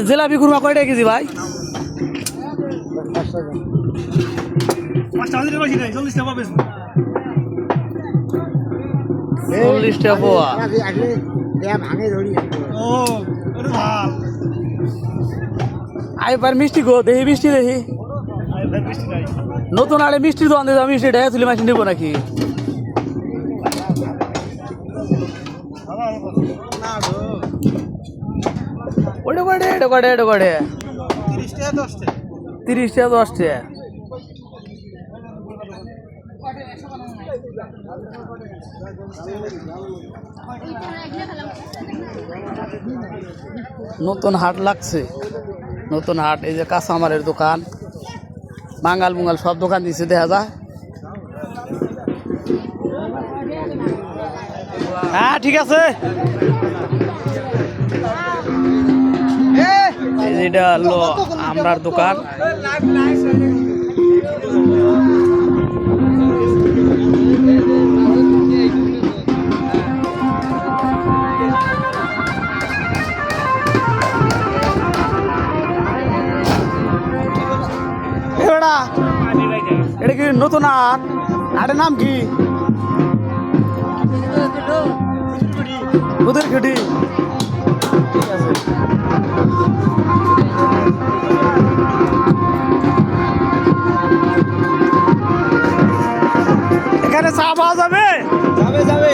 জিলাপি খুরমা কয়টা কেজি ভাই? 40 টাকা পোয়া। আইবার মিষ্টি গো, দেখি মিষ্টি দেখি। নতুন আরে মিষ্টি তো আনতে মিষ্টি ঢেকে তুলি মাছ নিবো নাকি? ওটা কটে, এটা কটে, এটা কটে 30 টাকা 10 টাকা। নতুন হাট লাগছে, নতুন হাট। এই যে কাঁচামালের দোকান, বাঙ্গাল মুঙ্গাল সব দোকান দিচ্ছে দেখা যায়। হ্যাঁ ঠিক আছে। এটা হলো আমরার দোকান। এটা কি নতুন হাট? হাটের নাম কি? ওদের খেটি। ঠিক আছে। এখানে চা পাওয়া যাবে? যাবে।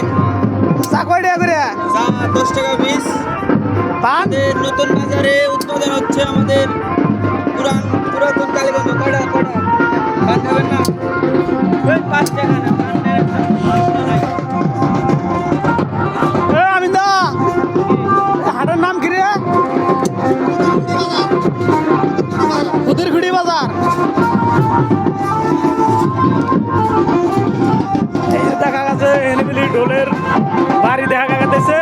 চা কয় টাকা করে? চা 10 টাকা পিস। পান নতুন বাজারে উৎপাদন হচ্ছে আমাদের পুরাতন কালীগঞ্জ। কয়টা পান খাবেন না? 5 টাকা না। হাটের নাম কি রে? উদিরগুড়ি বাজার। এই যে দেখা গেছে এনিমিলি ঢোলের বাড়ি দেখা গেছে।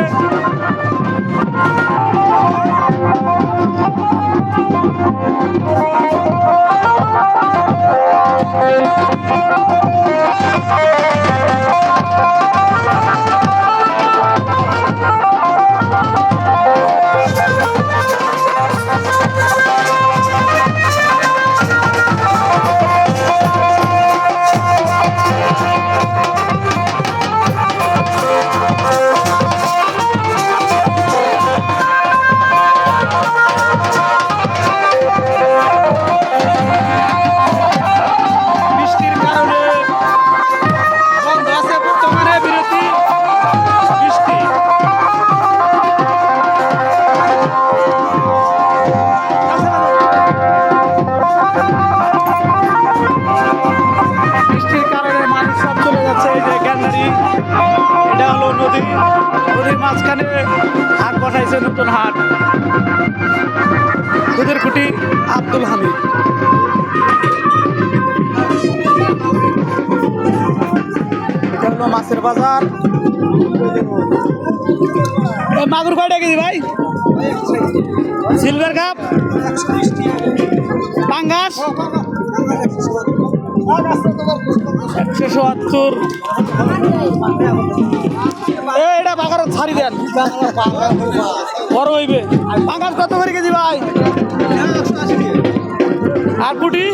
এটা হলো নদীর মাঝখানে হাট বসাইছে, নতুন হাট। দুধের খুঁটি আব্দুল হামিদ। এটা হলো মাছের বাজার। মাগুর কয়টা কেজি ভাই? সিলভার কাপ, পাঙ্গাস 170। এটা বাগার ছাড়ি দেন, বড় হইবে। পাঙ্গাস কত করে কেজি ভাই? আর পুটি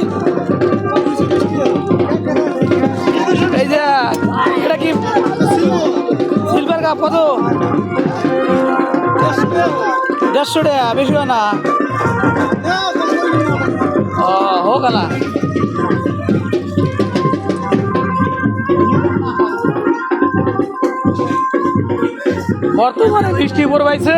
এই যে এটা কি সিলভার কাপ কত? 150 টাকা, বেশি হয় না? ও হোক না। বর্তমানে বৃষ্টি পড়বাইছে।